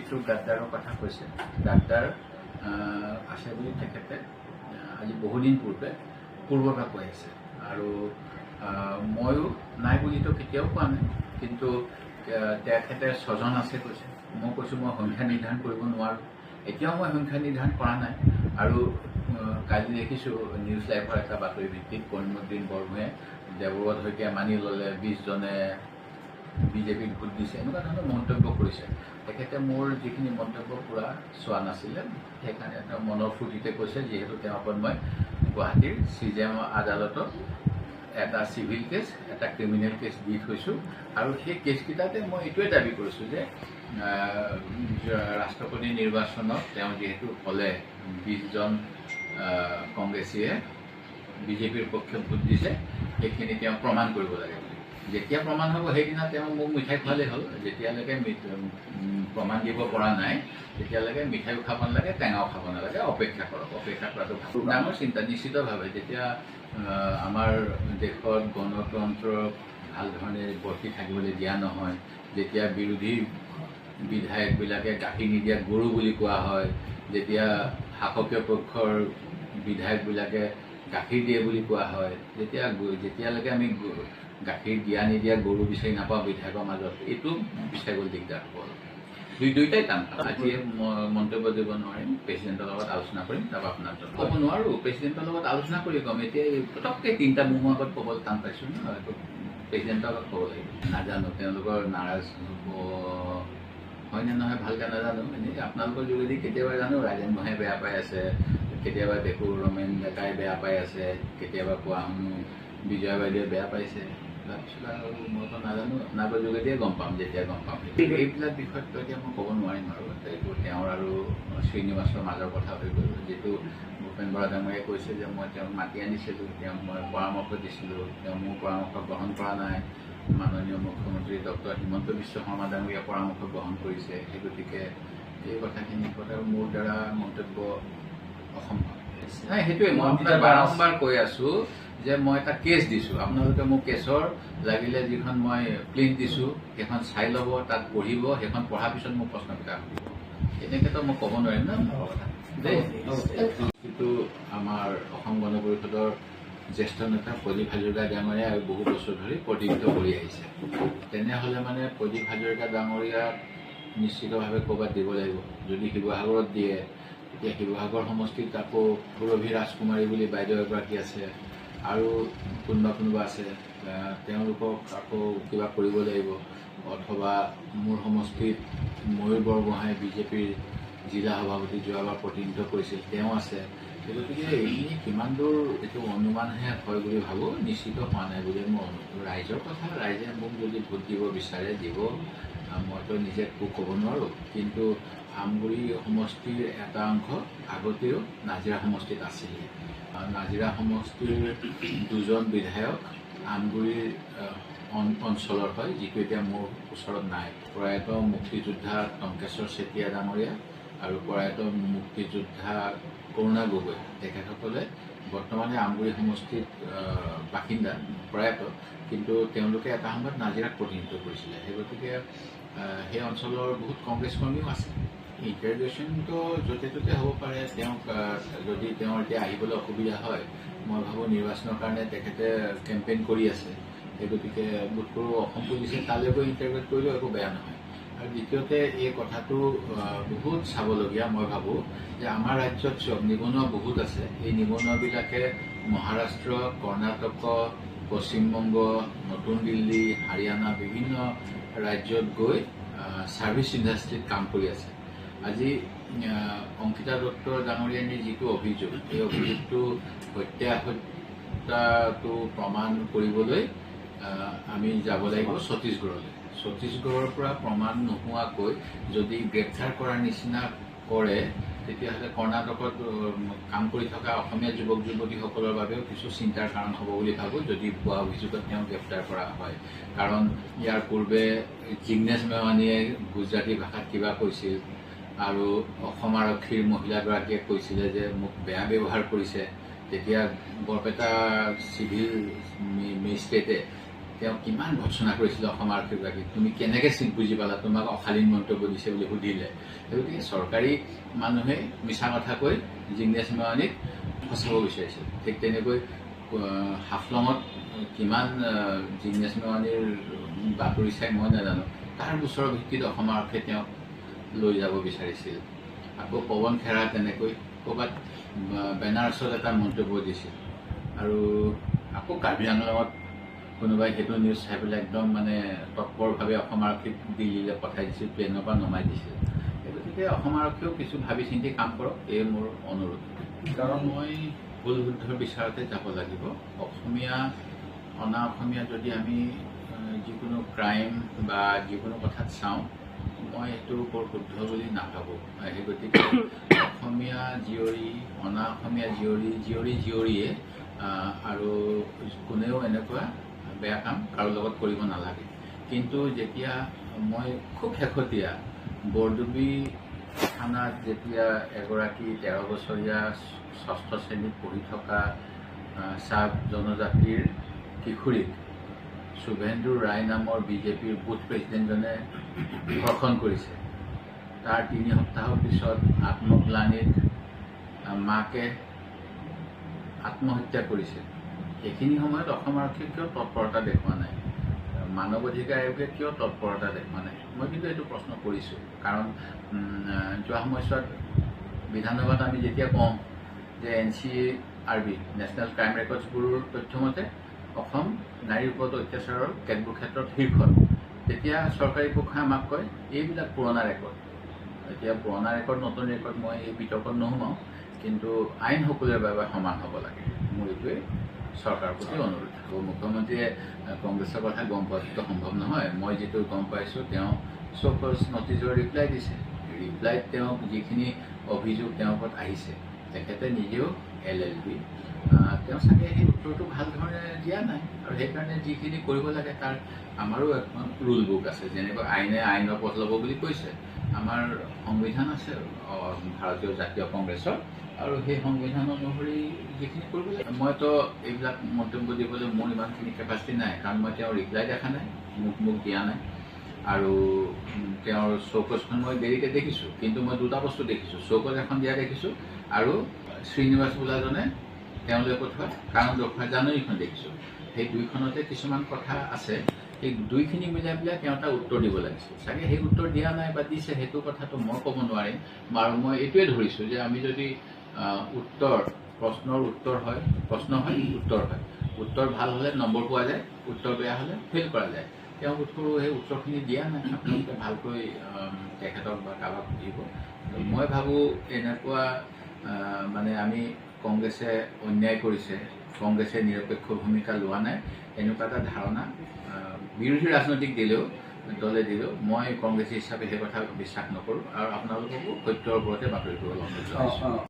মৃত্যু গাদ্দাৰৰ কথা কৈছে। গাদ্দাৰ আছে বুলি তেখেতে আজি বহুদিন পূৰ্বৰ পৰা কৈ আছে আৰু ময়ো নাই বুলিতো কেতিয়াও কোৱা নাই, কিন্তু তেখেতে স্বজন আছে কৈছে। মই কৈছোঁ মই সংখ্যা নিৰ্ধাৰণ কৰিব নোৱাৰোঁ, এতিয়াও মই সংখ্যা নিৰ্ধাৰণ কৰা নাই। আৰু কালি দেখিছোঁ নিউজ লাইভৰ এটা বাতৰি ভিত্তিত কৰীমুদ্দিন বৰভূঞে দেৱব্ৰত শইকীয়াই মানি ল'লে 20 জনে বিজেপিক ভোট দিছে, এনেকুৱা ধৰণৰ মন্তব্য কৰিছে। তেখেতে মোৰ যিখিনি মন্তব্য পূৰা চোৱা নাছিলে, সেইকাৰণে তেওঁ মনৰ ফূৰ্তিতে কৈছে, যিহেতু তেওঁৰ ওপৰত মই গুৱাহাটীৰ CJM আদালতত এটা চিভিল কেছ, এটা ক্ৰিমিনেল কেছ দি থৈছোঁ। আৰু সেই কেছকেইটাতে মই এইটোৱে দাবী কৰিছোঁ যে ৰাষ্ট্ৰপতি নিৰ্বাচনত তেওঁ যিহেতু ক'লে 20 জন কংগ্ৰেছীয়ে বিজেপিৰ পক্ষে ভোট দিছে, সেইখিনি তেওঁ প্ৰমাণ কৰিব লাগে। যেতিয়া প্ৰমাণ হ'ব সেইদিনা তেওঁ মোক মিঠাই খোৱালেই হ'ল। যেতিয়ালৈকে প্ৰমাণ দিব পৰা নাই তেতিয়ালৈকে মিঠাইও খাব নালাগে, টেঙাও খাব নালাগে, অপেক্ষা কৰক। অপেক্ষা কৰাটো ডাঙৰ চিন্তা নিশ্চিতভাৱে। যেতিয়া আমাৰ দেশত গণতন্ত্ৰ ভাল ধৰণে বৰ্তি থাকিবলৈ দিয়া নহয়, যেতিয়া বিৰোধী বিধায়কবিলাকে গাখীৰ নিদিয়া গৰু বুলি কোৱা হয়, যেতিয়া শাসকীয় পক্ষৰ বিধায়কবিলাকে গাখীৰ দিয়ে বুলি কোৱা হয়, যেতিয়ালৈকে আমি গাখীৰ দিয়া নিদিয়া গৰু বিচাৰি নাপাওঁ বিধায়কৰ মাজত, এইটো বিচাৰিবলৈ দিগদাৰ হ'ব। দুইটাই টান। আজি মন্তব্য দিব নোৱাৰিম, প্ৰেচিডেণ্টৰ লগত আলোচনা কৰিম, তাৰপৰা আপোনাক ক'ব নোৱাৰোঁ। প্ৰেচিডেণ্টৰ লগত আলোচনা কৰি ক'ম। এতিয়া পটককৈ 3টা মোৰ আগত ক'বলৈ টান পাইছোঁ ন, এইটো প্ৰেচিডেণ্টৰ আগত ক'ব লাগিব। নাজানো তেওঁলোকৰ নাৰাজ হ'ব হয়নে নহয় ভালকৈ নাজানো। এনেই আপোনালোকৰ যোগেদি কেতিয়াবা জানো ৰাজেন গোহাঁই বেয়া পাই আছে, কেতিয়াবা দেখোঁ ৰমেন ডেকাই বেয়া পাই আছে, কেতিয়াবা কোৱা শুনো বিজয়া বাইদেৱে বেয়া পাইছে। তাৰপিছত আৰু মইতো নাজানো, আপোনালোকৰ যোগেদিয়ে গম পাম যেতিয়া গম পাম। এইবিলাক বিষয়ততো এতিয়া মই ক'ব নোৱাৰিম আৰু এইটো তেওঁৰ আৰু শ্ৰীনিবাসৰ মাজৰ কথা হৈ গ'ল। যিটো ভূপেন বৰা ডাঙৰীয়াই কৈছে যে মই তেওঁক মাতি আনিছিলোঁ, তেওঁক মই পৰামৰ্শ দিছিলোঁ, তেওঁ মোৰ পৰামৰ্শ গ্ৰহণ কৰা নাই। মাননীয় মুখ্যমন্ত্ৰী ডক্টৰ হিমন্ত বিশ্ব শৰ্মা ডাঙৰীয়াৰ পৰামৰ্শ গ্ৰহণ কৰিছে। সেই গতিকে এই কথাখিনিৰ ওপৰত আৰু মোৰ দ্বাৰা মন্তব্য অসম্ভৱ। নাই, সেইটোৱে মই আপোনাক বাৰম্বাৰ কৈ আছোঁ যে মই এটা কেছ দিছোঁ। আপোনালোকে মোক কেছৰ লাগিলে যিখন মই প্ৰিণ্ট দিছোঁ সেইখন চাই ল'ব, তাত পঢ়িব, সেইখন পঢ়াৰ পিছত মোক প্ৰশ্ন কেইটা সুধিব। এনেকৈতো মই ক'ব নোৱাৰিম ন কথা দেই। কিন্তু আমাৰ অসম গণ পৰিষদৰ জ্যেষ্ঠ নেতা প্ৰদীপ হাজৰিকা ডাঙৰীয়া আৰু বহু বছৰ ধৰি প্ৰতিনিধিত্ব কৰি আহিছে। তেনেহ'লে মানে প্ৰদীপ হাজৰিকা ডাঙৰীয়াক নিশ্চিতভাৱে ক'ৰবাত দিব লাগিব। যদি শিৱসাগৰত দিয়ে, এতিয়া শিৱসাগৰ সমষ্টিত আকৌ সুৰভি ৰাজকুমাৰী বুলি বাইদেউ এগৰাকী আছে আৰু কোনোবা আছে, তেওঁলোকক আকৌ কিবা কৰিব লাগিব। অথবা মোৰ সমষ্টিত ময়ূৰ বৰগোহাঁই বিজেপিৰ জিলা সভাপতি যোৱাবাৰ প্ৰতিনিধিত্ব কৰিছিল, তেওঁ আছে। গতিকে এইখিনি কিমান দূৰ এইটো অনুমানহে হয় বুলি ভাবোঁ, নিশ্চিত হোৱা নাই বুলি মোৰ অনুভৱ। ৰাইজৰ কথা, ৰাইজে মোক যদি ভোট দিব বিচাৰে দিব, মইতো নিজে ক'ব নোৱাৰোঁ। কিন্তু আমগুৰি সমষ্টিৰ এটা অংশ আগতেও নাজিৰা সমষ্টিত আছিলে। নাজিৰা সমষ্টিৰ 2জন বিধায়ক আমগুৰিৰ অঞ্চলৰ হয়, যিটো এতিয়া মোৰ ওচৰত নাই। প্ৰয়াত মুক্তিযোদ্ধা টংকেশ্বৰ চেতিয়া ডাঙৰীয়া আৰু প্ৰয়াত মুক্তিযোদ্ধা কৰুণা গগৈ, তেখেতসকলে বৰ্তমানে আমগুৰি সমষ্টিত বাসিন্দা, প্ৰয়াত, কিন্তু তেওঁলোকে এটা সময়ত নাজিৰাক প্ৰতিনিধিত্ব কৰিছিলে। সেই গতিকে সেই অঞ্চলৰ বহুত কংগ্ৰেছ কৰ্মীও আছে। ইণ্টাৰগ্ৰেশ্যনটো য'তে ত'তে হ'ব পাৰে। তেওঁক যদি তেওঁৰ এতিয়া আহিবলৈ অসুবিধা হয়, মই ভাবোঁ নিৰ্বাচনৰ কাৰণে তেখেতে কেম্পেইন কৰি আছে। সেই গতিকে বোধ কৰোঁ অসম পুলিচে তালৈ গৈ ইণ্টাৰগ্ৰেট কৰিলেও একো বেয়া নহয়। আৰু দ্বিতীয়তে এই কথাটো বহুত চাবলগীয়া। মই ভাবোঁ যে আমাৰ ৰাজ্যত চব নিবনুৱা বহুত আছে। এই নিবনুৱাবিলাকে মহাৰাষ্ট্ৰ, কৰ্ণাটক, পশ্চিমবংগ, নতুন দিল্লী, হাৰিয়ানা বিভিন্ন ৰাজ্যত গৈ ছাৰ্ভিচ ইণ্ডাষ্ট্ৰীত কাম কৰি আছে। আজি অংকিতা দত্ত ডাঙৰীয়ানীৰ যিটো অভিযোগ, এই অভিযোগটো সত্যাসত্যতাটো প্ৰমাণ কৰিবলৈ আমি যাব লাগিব ছত্তীশগড়লৈ। ছত্তীশগড়ৰ পৰা প্ৰমাণ নোহোৱাকৈ যদি গ্ৰেপ্তাৰ কৰাৰ নিচিনা কৰে, তেতিয়াহ'লে কৰ্ণাটকত কাম কৰি থকা অসমীয়া যুৱক যুৱতীসকলৰ বাবেও কিছু চিন্তাৰ কাৰণ হ'ব বুলি ভাবোঁ, যদি পোৱা অভিযোগত তেওঁক গ্ৰেপ্তাৰ কৰা হয়। কাৰণ ইয়াৰ পূৰ্বে জিগ্নেশ মেৱানীয়ে গুজৰাটী ভাষাত কিবা কৈছিল আৰু অসম আৰক্ষীৰ মহিলাগৰাকীয়ে কৈছিলে যে মোক বেয়া ব্যৱহাৰ কৰিছে। তেতিয়া বৰপেটা চিভিল মেজিষ্ট্ৰেটে তেওঁ কিমান ভৎসনা কৰিছিলে অসম আৰক্ষীগৰাকীক, তুমি কেনেকৈ চিট বুজি পালা, তোমাক অশালীন মন্তব্য দিছে বুলি সুধিলে। গতিকে চৰকাৰী মানুহে মিছা কথা কৈ জিগনেশ মেৱানীক ফচাব বিচাৰিছিল। ঠিক তেনেকৈ হাফলঙত কিমান জিগনেশ মেৱানীৰ বাতৰি চাই মই নাজানো, তাৰ গোচৰৰ ভিত্তিত অসম আৰক্ষীয়ে তেওঁক লৈ যাব বিচাৰিছিল। আকৌ পৱন খেৰা তেনেকৈ ক'ৰবাত বেনাৰছত এটা মন্তব্য দিছিল। আৰু আকৌ কাৰ্বি আংলঙত কোনোবাই সেইটো নিউজ চাই পেলাই একদম মানে তৎপৰভাৱে অসম আৰক্ষীক দিল্লীলৈ পঠাই দিছিল, ট্ৰেইনৰ পৰা নমাই দিছিল। গতিকে অসম আৰক্ষীয়েও কিছু ভাবি চিন্তি কাম কৰক, এই মোৰ অনুৰোধ। কাৰণ মই ভুল শুদ্ধৰ বিচাৰতে যাব লাগিব। অসমীয়া অনা অসমীয়া যদি আমি যিকোনো ক্ৰাইম বা যিকোনো কথাত চাওঁ, মই এইটো বৰ শুদ্ধ বুলি নাভাবোঁ। সেই গতিকে অসমীয়া জীয়ৰী, অনা অসমীয়া জীয়ৰীয়ে আৰু কোনেও এনেকুৱা বেয়া কাম কাৰো লগত কৰিব নালাগে। কিন্তু যেতিয়া মই খুব শেহতীয়া বৰডুবি থানাত যেতিয়া এগৰাকী 13 বছৰীয়া 6ষ্ঠ শ্ৰেণীত পঢ়ি থকা চাহ জনজাতিৰ কিশোৰীক শুভেন্দু ৰায় নামৰ বিজেপিৰ বুথ প্ৰেছিডেণ্টজনে ধৰ্ষণ কৰিছে, তাৰ 3 সপ্তাহৰ পিছত আত্মগ্লানিত মাকে আত্মহত্যা কৰিছে। এইখিনি সময়ত অসম আৰক্ষীয়ে কিয় তৎপৰতা দেখুওৱা নাই, মানৱ অধিকাৰ আয়োগে কিয় তৎপৰতা দেখুওৱা নাই, মই কিন্তু এইটো প্ৰশ্ন কৰিছোঁ। কাৰণ যোৱা সময়ছোৱাত বিধানসভাত আমি যেতিয়া কওঁ যে NCRB নেশ্যনেল ক্ৰাইম ৰেকৰ্ডছ ব্যুৰোৰ তথ্যমতে অসম নাৰীৰ ওপৰত অত্যাচাৰৰ কেতবোৰ ক্ষেত্ৰত শীৰ্ষত, তেতিয়া চৰকাৰী পক্ষই আমাক কয় এইবিলাক পুৰণা ৰেকৰ্ড। এতিয়া পুৰণা ৰেকৰ্ড নতুন ৰেকৰ্ড মই এই বিতৰ্কত নোসোমাওঁ, কিন্তু আইন সকলোৰে বাবে সমান হ'ব লাগে, মোৰ এইটোৱে চৰকাৰৰ প্ৰতি অনুৰোধ। আৰু মুখ্যমন্ত্ৰীয়ে কংগ্ৰেছৰ কথা গম পোৱাটো সম্ভৱ নহয়। মই যিটো গম পাইছোঁ, তেওঁ চ'কজ নটিচৰ ৰিপ্লাই দিছে। ৰিপ্লাইত তেওঁ যিখিনি অভিযোগ তেওঁৰ ওপৰত আহিছে, তেখেতে নিজেও LLB, তেওঁ চাগে সেই উত্তৰটো ভাল ধৰণে দিয়া নাই। আৰু সেইকাৰণে যিখিনি কৰিব লাগে তাৰ আমাৰো এখন ৰুল বুক আছে। যেনেকৈ আইনে আইনৰ পথ ল'ব বুলি কৈছে, আমাৰ সংবিধান আছে ভাৰতীয় জাতীয় কংগ্ৰেছৰ, আৰু সেই সংবিধান অনুসৰি যিখিনি কৰিব লাগে। মইতো এইবিলাক মন্তব্য দিবলৈ মোৰ ইমানখিনি কেপাচিটি নাই, কাৰণ মই তেওঁৰ ৰিপ্লাই দেখা নাই, মোক দিয়া নাই। আৰু তেওঁৰ চৌকজখন মই দেৰিকৈ দেখিছোঁ, কিন্তু মই দুটা বস্তু দেখিছোঁ, চৌকজ এখন দিয়া দেখিছোঁ, আৰু শ্ৰীনিবাস বোলাজনে তেওঁলৈ পঠোৱা কাৰণ দৰ্শোৱা জাননীখন দেখিছোঁ। সেই দুইখনতে কিছুমান কথা আছে, সেই দুইখিনি মিলাই পেলাই তেওঁ এটা উত্তৰ দিব লাগিছিল। চাগে সেই উত্তৰ দিয়া নাই বা দিছে, সেইটো কথাটো মই ক'ব নোৱাৰিম। আৰু মই এইটোৱে ধৰিছোঁ যে আমি যদি প্ৰশ্নৰ উত্তৰ হয়, প্ৰশ্ন হয়, উত্তৰ হয়, উত্তৰ ভাল হ'লে নম্বৰ পোৱা যায়, উত্তৰ বেয়া হ'লে ফেইল কৰা যায়। তেওঁ উত্তৰো সেই উত্তৰখিনি দিয়া নাই। আপোনালোকে ভালকৈ তেখেতক বা কাৰোবাক সুধিব। মই ভাবোঁ এনেকুৱা মানে আমি কংগ্ৰেছে অন্যায় কৰিছে, কংগ্ৰেছে নিৰপেক্ষ ভূমিকা লোৱা নাই, এনেকুৱা এটা ধাৰণা বিৰোধী ৰাজনৈতিক দলে দিলেও মই কংগ্ৰেছী হিচাপে সেই কথা বিশ্বাস নকৰোঁ। আৰু আপোনালোককো সত্যৰ ওপৰতে বাতৰি কৰিবলৈ অনুৰোধ জনাইছোঁ।